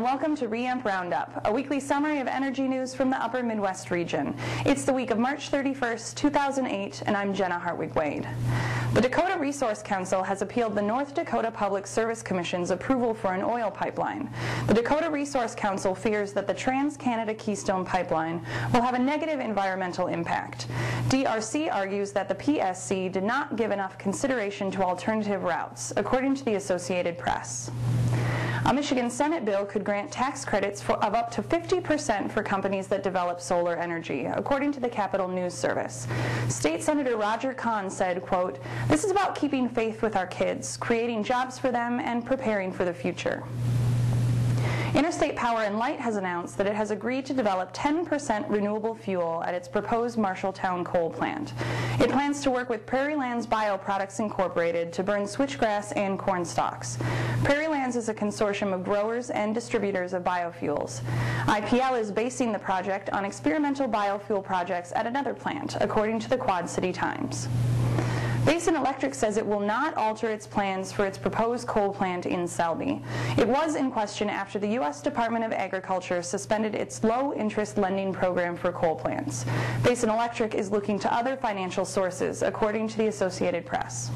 and welcome to ReAmp Roundup, a weekly summary of energy news from the Upper Midwest region. It's the week of March 31st, 2008, and I'm Jenna Hartwig-Wade. The Dakota Resource Council has appealed the North Dakota Public Service Commission's approval for an oil pipeline. The Dakota Resource Council fears that the Trans-Canada Keystone Pipeline will have a negative environmental impact. DRC argues that the PSC did not give enough consideration to alternative routes, according to the Associated Press. A Michigan Senate bill could grant tax credits of up to 50% for companies that develop solar energy, according to the Capitol News Service. State Senator Roger Kahn said, quote, "This is about keeping faith with our kids, creating jobs for them, and preparing for the future." Interstate Power and Light has announced that it has agreed to develop 10% renewable fuel at its proposed Marshalltown coal plant. It plans to work with Prairie Lands Bioproducts Incorporated to burn switchgrass and corn stalks. Prairie Lands is a consortium of growers and distributors of biofuels. IPL is basing the project on experimental biofuel projects at another plant, according to the Quad City Times. Basin Electric says it will not alter its plans for its proposed coal plant in Selby. It was in question after the U.S. Department of Agriculture suspended its low-interest lending program for coal plants. Basin Electric is looking to other financial sources, according to the Associated Press.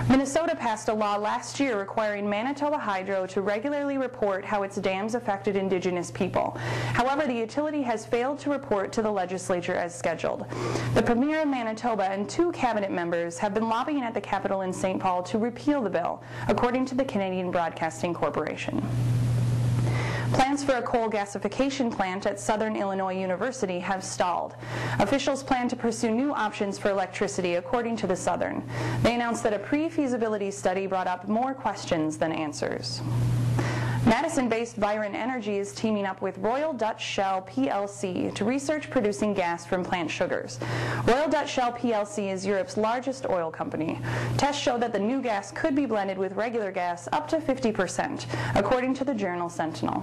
Minnesota passed a law last year requiring Manitoba Hydro to regularly report how its dams affected Indigenous people. However, the utility has failed to report to the legislature as scheduled. The Premier of Manitoba and 2 cabinet members have been lobbying at the Capitol in St. Paul to repeal the bill, according to the Canadian Broadcasting Corporation. Plans for a coal gasification plant at Southern Illinois University have stalled. Officials plan to pursue new options for electricity, according to the Southern. They announced that a pre-feasibility study brought up more questions than answers. Madison-based Viren Energy is teaming up with Royal Dutch Shell plc to research producing gas from plant sugars. Royal Dutch Shell plc is Europe's largest oil company. Tests show that the new gas could be blended with regular gas up to 50%, according to the journal Sentinel.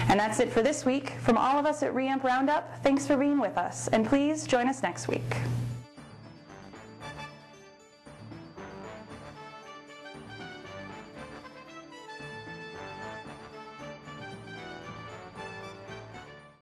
And that's it for this week. From all of us at ReAmp Roundup, thanks for being with us, and please join us next week.